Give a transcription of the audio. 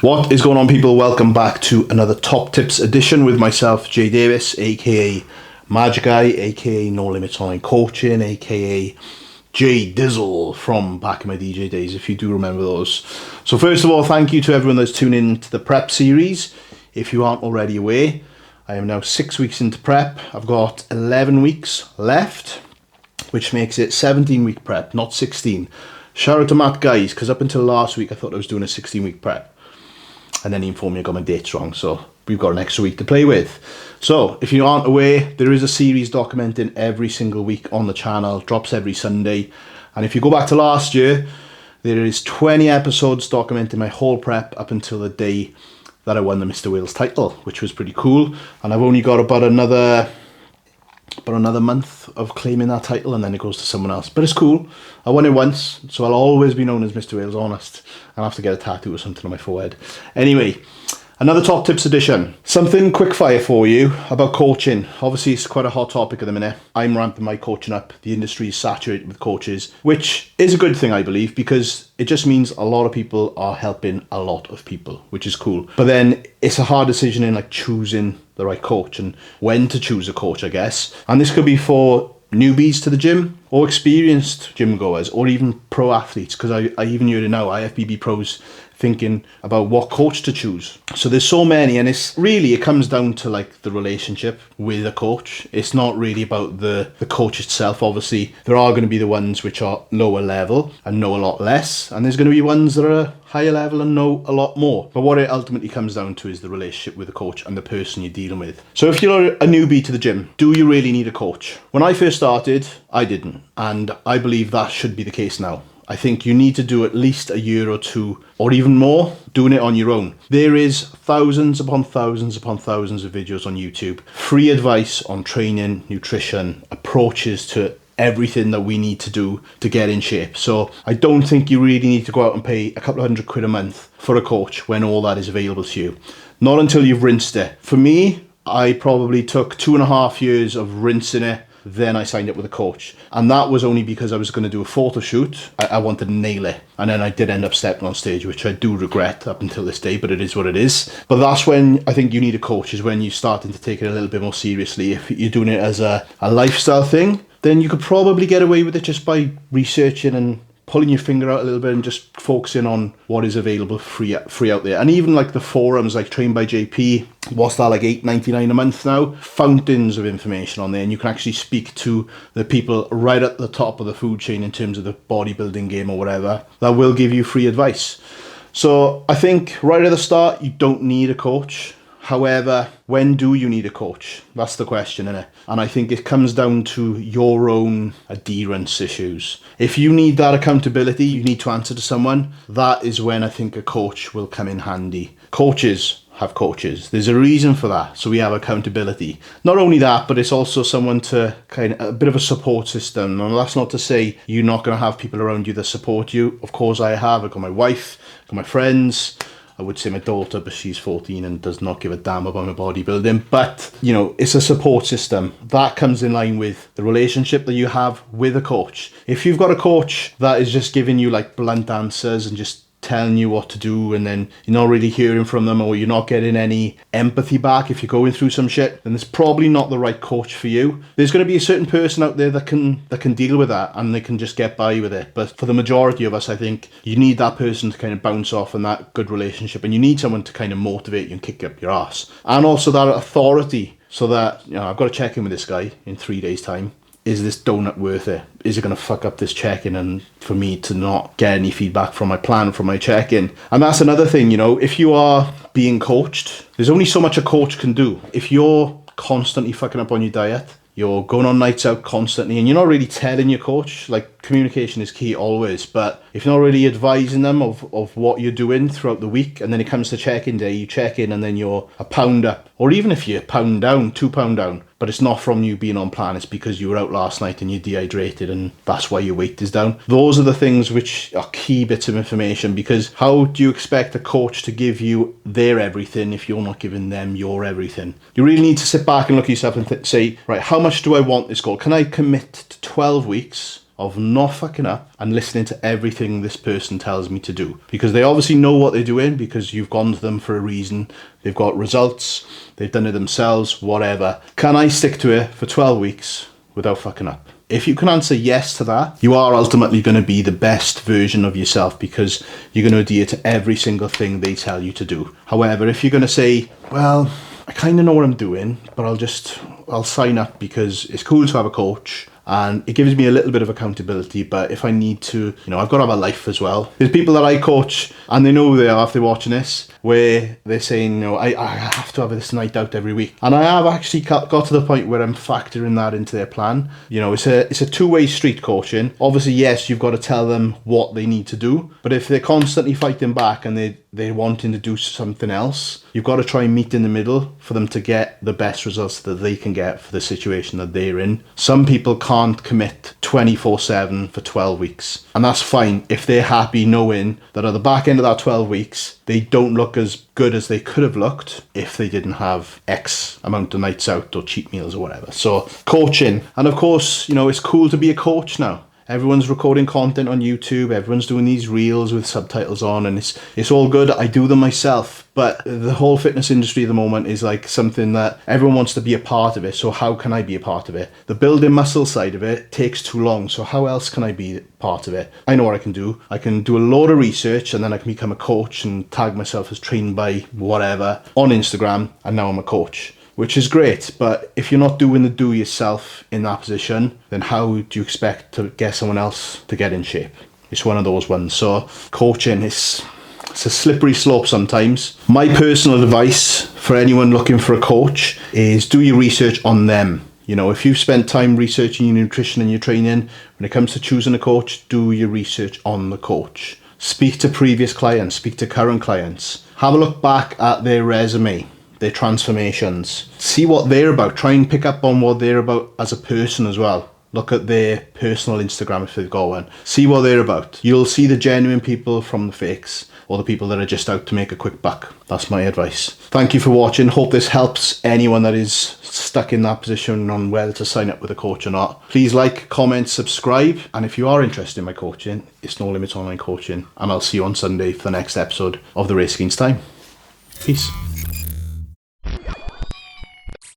What is going on, people? Welcome back to another Top Tips edition with myself, Jay Davis, aka Magic Guy, aka No Limits Online Coaching, aka Jay Dizzle from back in my DJ days, if you do remember those. So first of all, thank you to everyone that's tuned in to the prep series. If you aren't already aware, I am now 6 weeks into prep. I've got 11 weeks left, which makes it 17-week prep, not 16. Shout out to Matt Guys, because up until last week I thought I was doing a 16-week prep. And then he informed me I got my dates wrong, so we've got an extra week to play with. So, if you aren't aware, there is a series documenting every single week on the channel, drops every Sunday. And if you go back to last year, there is 20 episodes documenting my whole prep up until the day that I won the Mr. Wales title, which was pretty cool. And I've only got about another month of claiming that title, and then it goes to someone else. But it's cool. I won it once, so I'll always be known as Mr. Wales Honest. I'll have to get a tattoo or something on my forehead. Anyway, another Top Tips edition. Something quick fire for you about coaching. Obviously, it's quite a hot topic at the minute. I'm ramping my coaching up. The industry is saturated with coaches, which is a good thing, I believe, because it just means a lot of people are helping a lot of people, which is cool. But then it's a hard decision in like choosing the right coach and when to choose a coach, I guess. And this could be for newbies to the gym or experienced gym goers or even pro athletes, because I even hear it now, IFBB pros thinking about what coach to choose. So there's so many, and it comes down to like the relationship with a coach. It's not really about the coach itself. Obviously there are going to be the ones which are lower level and know a lot less, and there's going to be ones that are higher level and know a lot more. But what it ultimately comes down to is the relationship with the coach and the person you're dealing with. So if you're a newbie to the gym, do you really need a coach? When I first started, I didn't, and I believe that should be the case now. I think you need to do at least a year or two, or even more, doing it on your own. There is thousands upon thousands upon thousands of videos on YouTube. Free advice on training, nutrition, approaches to everything that we need to do to get in shape. So I don't think you really need to go out and pay a couple of £100 a month for a coach when all that is available to you. Not until you've rinsed it. For me, I probably took 2.5 years of rinsing it. Then I signed up with a coach, and that was only because I was going to do a photo shoot. I wanted to nail it, and then I did end up stepping on stage, which I do regret up until this day, but it is what it is. But that's when I think you need a coach, is when you're starting to take it a little bit more seriously. If you're doing it as a lifestyle thing, then you could probably get away with it just by researching and pulling your finger out a little bit and just focusing on what is available free out there. And even like the forums like Train by JP, what's that, like $8.99 a month now? Fountains of information on there, and you can actually speak to the people right at the top of the food chain in terms of the bodybuilding game or whatever that will give you free advice. So I think right at the start, you don't need a coach. However, when do you need a coach? That's the question, innit? And I think it comes down to your own adherence issues. If you need that accountability, you need to answer to someone, that is when I think a coach will come in handy. Coaches have coaches. There's a reason for that. So we have accountability. Not only that, but it's also someone to kind of a bit of a support system. And that's not to say you're not going to have people around you that support you. Of course I have. I've got my wife, I've got my friends. I would say my daughter, but she's 14 and does not give a damn about my bodybuilding. But, you know, it's a support system. That comes in line with the relationship that you have with a coach. If you've got a coach that is just giving you like blunt answers and just telling you what to do, and then you're not really hearing from them, or you're not getting any empathy back if you're going through some shit, then it's probably not the right coach for you. There's going to be a certain person out there that can deal with that, and they can just get by with it. But for the majority of us, I think you need that person to kind of bounce off and that good relationship, and you need someone to kind of motivate you and kick up your ass, and also that authority, so that, you know, I've got to check in with this guy in 3 days' time. Is this donut worth it? Is it going to fuck up this check-in and for me to not get any feedback from my plan, from my check-in? And that's another thing, you know, if you are being coached, there's only so much a coach can do. If you're constantly fucking up on your diet, you're going on nights out constantly, and you're not really telling your coach, like, communication is key always, but if you're not really advising them of what you're doing throughout the week, and then it comes to check-in day, you check in and then you're a pound up, or even if you're a pound down, 2 pound down, but it's not from you being on plan, it's because you were out last night and you're dehydrated and that's why your weight is down. Those are the things which are key bits of information, because how do you expect a coach to give you their everything if you're not giving them your everything? You really need to sit back and look at yourself and say, right, how much do I want this goal? Can I commit to 12 weeks of not fucking up and listening to everything this person tells me to do. Because they obviously know what they're doing, because you've gone to them for a reason. They've got results, they've done it themselves, whatever. Can I stick to it for 12 weeks without fucking up? If you can answer yes to that, you are ultimately going to be the best version of yourself, because you're going to adhere to every single thing they tell you to do. However, if you're going to say, well, I kind of know what I'm doing, but I'll sign up because it's cool to have a coach and it gives me a little bit of accountability, but if I need to, I've got to have a life as well. There's people that I coach and they know who they are if they're watching this, where they're saying, I have to have this night out every week. And I have actually got to the point where I'm factoring that into their plan. It's a two-way street, coaching. Obviously, yes, you've got to tell them what they need to do, but if they're constantly fighting back and they're wanting to do something else, you've got to try and meet in the middle for them to get the best results that they can get for the situation that they're in. Some people can't commit 24/7 for 12 weeks, and that's fine if they're happy knowing that at the back end of that 12 weeks they don't look as good as they could have looked if they didn't have X amount of nights out or cheat meals or whatever. So coaching, and of course, it's cool to be a coach now. Everyone's recording content on YouTube, everyone's doing these reels with subtitles on, and it's all good. I do them myself, but the whole fitness industry at the moment is like something that everyone wants to be a part of it. So how can I be a part of it? The building muscle side of it takes too long, so how else can I be part of it? I know what I can do. I can do a load of research, and then I can become a coach and tag myself as trained by whatever on Instagram, and now I'm a coach, which is great. But if you're not doing the do yourself in that position, then how do you expect to get someone else to get in shape? It's one of those ones. So coaching is a slippery slope sometimes. My personal advice for anyone looking for a coach is do your research on them. If you've spent time researching your nutrition and your training, when it comes to choosing a coach, do your research on the coach. Speak to previous clients, speak to current clients. Have a look back at their resume, their transformations. See what they're about. Try and pick up on what they're about as a person as well. Look at their personal Instagram if they've got one. See what they're about. You'll see the genuine people from the fakes, or the people that are just out to make a quick buck. That's my advice. Thank you for watching. Hope this helps anyone that is stuck in that position on whether to sign up with a coach or not. Please like, comment, subscribe. And if you are interested in my coaching, it's No Limits Online Coaching. And I'll see you on Sunday for the next episode of The Race Against Time. Peace.